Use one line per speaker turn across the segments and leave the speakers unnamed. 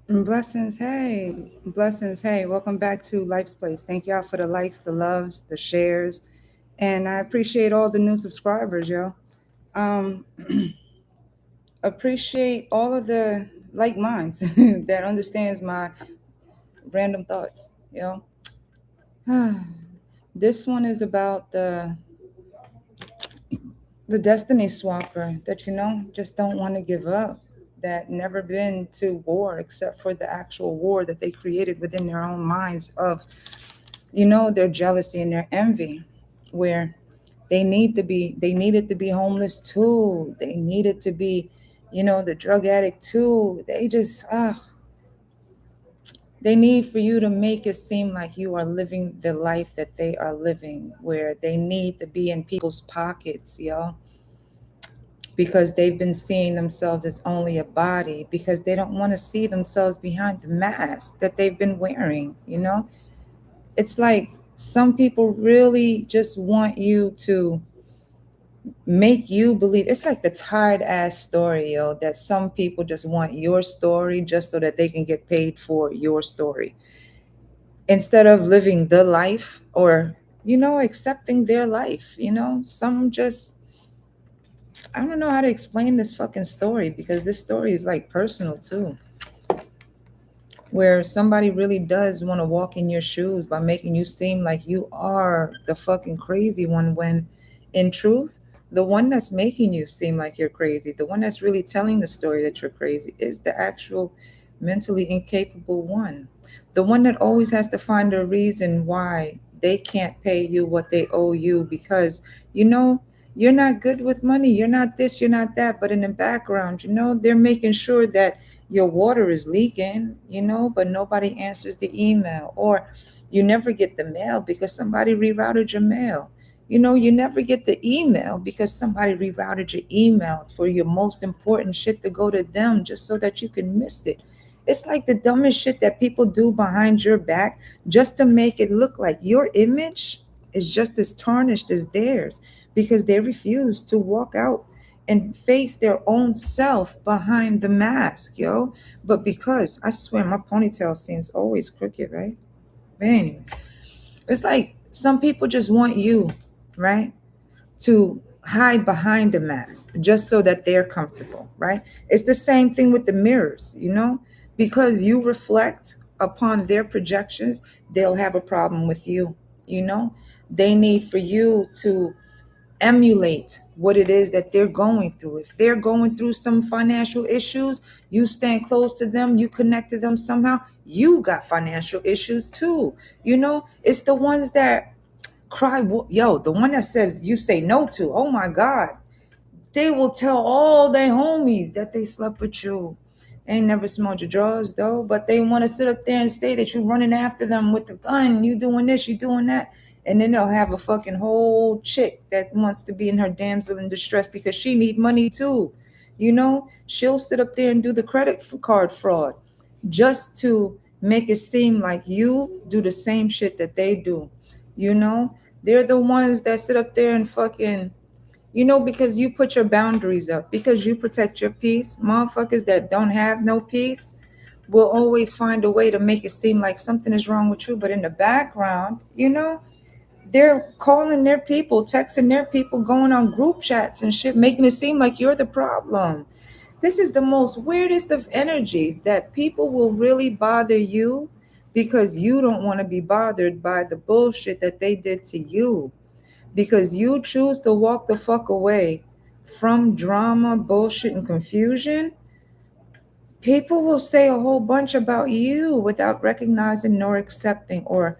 Blessings, hey, blessings, hey, welcome back to Life's Place. Thank y'all for the likes, the loves, the shares, and I appreciate all the new subscribers, yo. Um, appreciate all of the like minds that understands my random thoughts, yo. This one is about the destiny swapper that just don't want to give up, that never been to war except for the actual war that they created within their own minds of their jealousy and their envy, where they needed to be homeless too. They needed to be, the drug addict too. They just, they need for you to make it seem like you are living the life that they are living, where they need to be in people's pockets, because they've been seeing themselves as only a body, because they don't want to see themselves behind the mask that they've been wearing. It's like some people really just want you to make you believe. It's like the tired ass story, that some people just want your story just so that they can get paid for your story, instead of living the life, or accepting their life. Some just, I don't know how to explain this fucking story, because this story is like personal too, where somebody really does want to walk in your shoes by making you seem like you are the fucking crazy one, when in truth, the one that's making you seem like you're crazy, the one that's really telling the story that you're crazy, is the actual mentally incapable one. The one that always has to find a reason why they can't pay you what they owe you, because you know you're not good with money, you're not this, you're not that, but in the background, they're making sure that your water is leaking, but nobody answers the email, or you never get the mail because somebody rerouted your mail. You never get the email because somebody rerouted your email for your most important shit to go to them just so that you can miss it. It's like the dumbest shit that people do behind your back just to make it look like your image is just as tarnished as theirs, because they refuse to walk out and face their own self behind the mask, yo. But because I swear my ponytail seems always crooked, right? But anyways, it's like some people just want you, right, to hide behind the mask just so that they're comfortable, right? It's the same thing with the mirrors, because you reflect upon their projections, they'll have a problem with you, you know? They need for you to emulate what it is that they're going through. If they're going through some financial issues, you stand close to them, you connect to them somehow, you got financial issues too. It's the ones that cry, yo, the one that says you say no to, oh my God, they will tell all their homies that they slept with you. Ain't never smelled your drawers though, but they want to sit up there and say that you're running after them with the gun, you doing this, you doing that. And then they'll have a fucking whole chick that wants to be in her damsel in distress because she need money too. She'll sit up there and do the credit card fraud just to make it seem like you do the same shit that they do. You know, they're the ones that sit up there and fucking, because you put your boundaries up, because you protect your peace. Motherfuckers that don't have no peace will always find a way to make it seem like something is wrong with you. But in the background, they're calling their people, texting their people, going on group chats and shit, making it seem like you're the problem. This is the most weirdest of energies, that people will really bother you because you don't want to be bothered by the bullshit that they did to you, because you choose to walk the fuck away from drama, bullshit, and confusion. People will say a whole bunch about you without recognizing nor accepting, or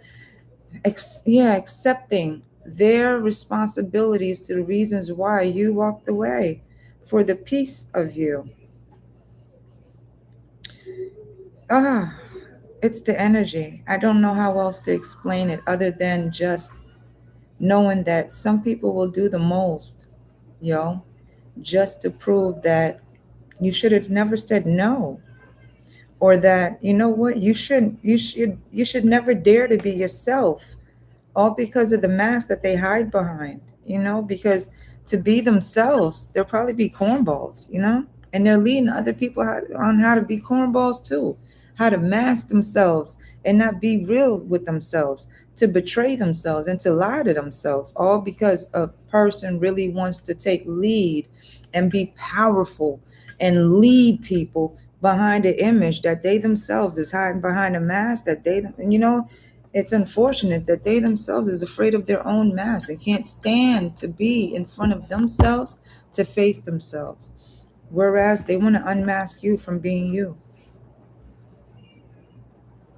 accepting their responsibilities to the reasons why you walked away for the peace of you. Ah, it's the energy. I don't know how else to explain it other than just knowing that some people will do the most, yo, just to prove that you should have never said no, or that what, you should never dare to be yourself, all because of the mask that they hide behind. Because to be themselves, they'll probably be cornballs. And they're leading other people on how to be cornballs too, how to mask themselves and not be real with themselves, to betray themselves and to lie to themselves, all because a person really wants to take lead and be powerful and lead people behind the image that they themselves is hiding behind a mask that they, and it's unfortunate that they themselves is afraid of their own mask and can't stand to be in front of themselves, to face themselves, whereas they want to unmask you from being you.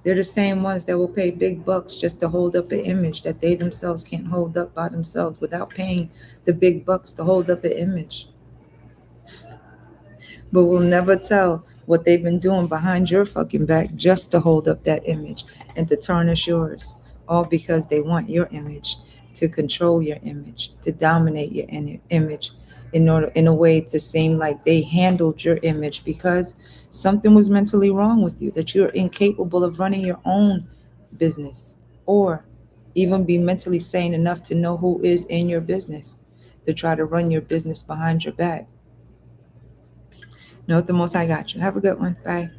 They're the same ones that will pay big bucks just to hold up an image that they themselves can't hold up by themselves without paying the big bucks to hold up an image. But we'll never tell what they've been doing behind your fucking back just to hold up that image and to tarnish yours, all because they want your image, to control your image, to dominate your image, in a way to seem like they handled your image because something was mentally wrong with you, that you're incapable of running your own business, or even be mentally sane enough to know who is in your business, to try to run your business behind your back. Know the most I got you. Have a good one. Bye.